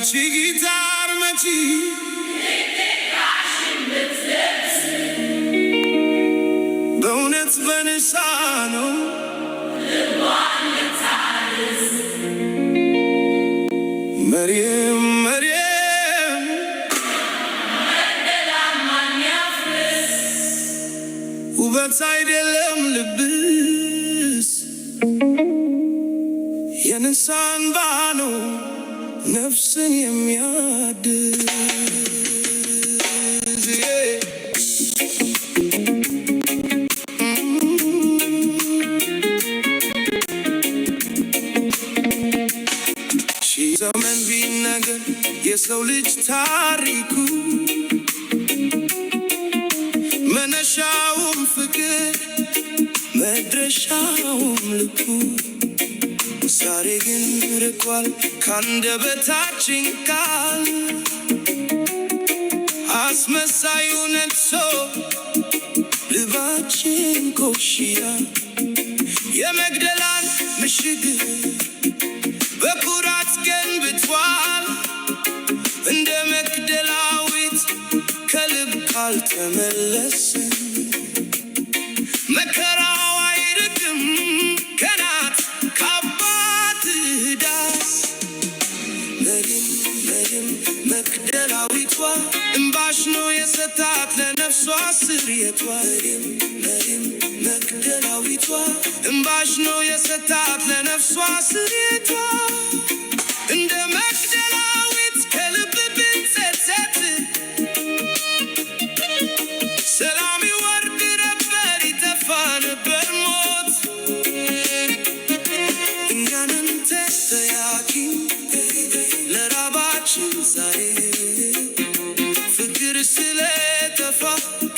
guitar መቺ በእውነት በንሳ ነው መርየም መርየም ውበት አይደለም ልብስ የንሳ እንባ ነው ነፍስን የሚያድስ ሺህ ዘመን ቢነገር የሰው ልጅ ታሪኩ መነሻውም ፍቅር መድረሻውም ልኩ ዛሬ ግን ርቋል ካንደበታችን ቃል አስመሳዩ ነግሶ ልባችን ኮሽያ የመግደላን ምሽግ በኩራት ገንብቷል እንደ መግደላዊት ከልብ ካልተመለሰ መከራው አይርቅም ከናት ካባት ዳስ መሪም መግደላዊቷ እምባሽ ነው የሰጣት ለነፍሷ ስርየቷ መሪም መግደላዊቷ እምባሽ ነው የሰጣት ለነፍሷ ስርየቷ እንደ መግደላዊት ከልብ ብትጸጸት ሰላም ይወርድ ነበር ይጠፋ ነበር ሞት እኛንን ተጠያቂ ለራባችን ዛሬ ፍቅር ስለጠፋ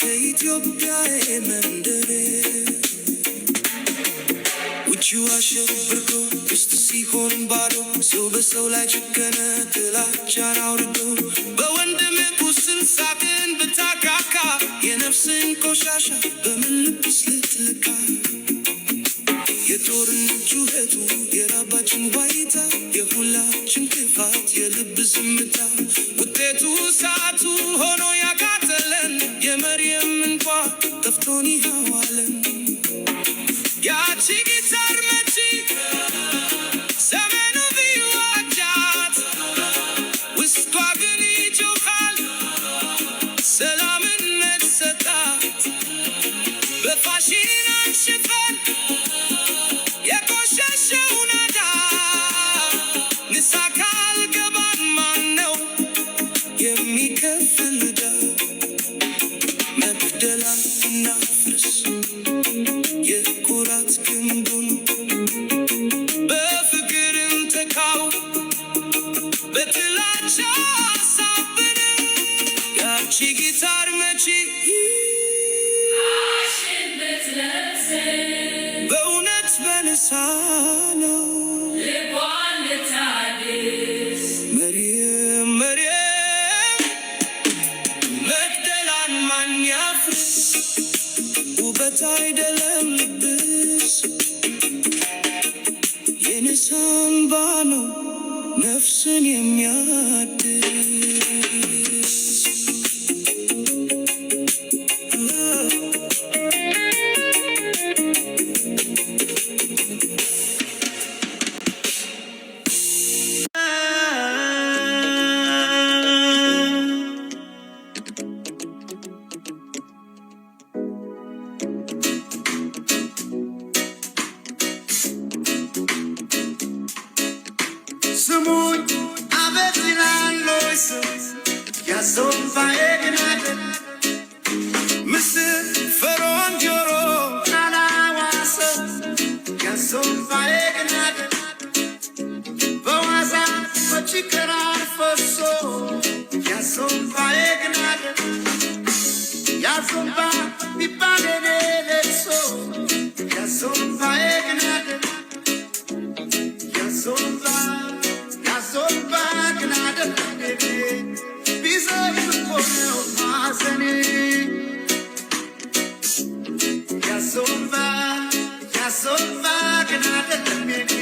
ከኢትዮጵያ መንደር ውጪው አሸብርቆ ውስጥ ሲሆን ባዶ ሰው በሰው ላይ ጨከነ ጥላቻን አውርዶ በወንድም ቁስል ሳጥን ብታካካ የነፍስን ቆሻሻ በምን ልብስ ልትለካ የጦርነት ጩኸቱ የራባችን ዋይታ የሁላችን ክፋት የልብ ዝምታ ውጤቱ እሳቱ ሆኖ ያቃጠለን የመርየም እንኳ ጠፍቶን ይኸዋለን ያቺ ጊታር መቺ ዘመኑ ቢዋጃት ውስጧ ግን ይጮኻል ሰላምን መሰጣት በፋሽን አንሽፈን የቆሸሸው ናዳ ንሳ ካልገባን ማን ነው የሚከፍል ዕዳ መግደላን እናፍርስ የኩራት ግንቡን በፍቅር እንተካው በጥላቻ አሳብን ያቺ ጊታር መቺ በእውነት በንሳ ነው መርየም መርየም መግደላን ማን ያፍርስ ውበት አይደለም ልብስ የንሳ እንባ ነው ነፍስን የሚያድስ ስሙኝ አቤት ይላሎይ ሰው ያዞን ፋየግናደን ምስል ፈሮን ጆሮ ናናዋሰው ያዞን ፋየግናደን በዋዛ በችከራር ፈሶ ያዞን ፋየግናደን ያዞን ባ ቢባሌኔ ለቅሶ ያዞን ፋየግናደን ያዞን ባ Zomba gnada nebe bizay kono mazane ya zomba gnada nebe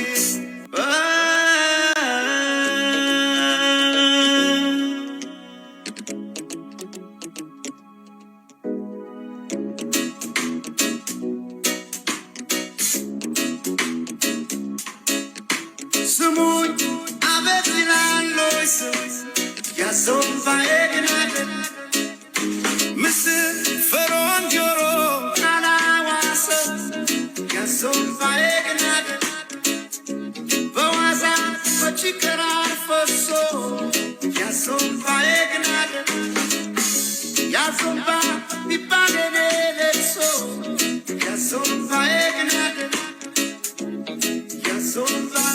Yazomba ipangenele so. Yazomba egnade. Yazomba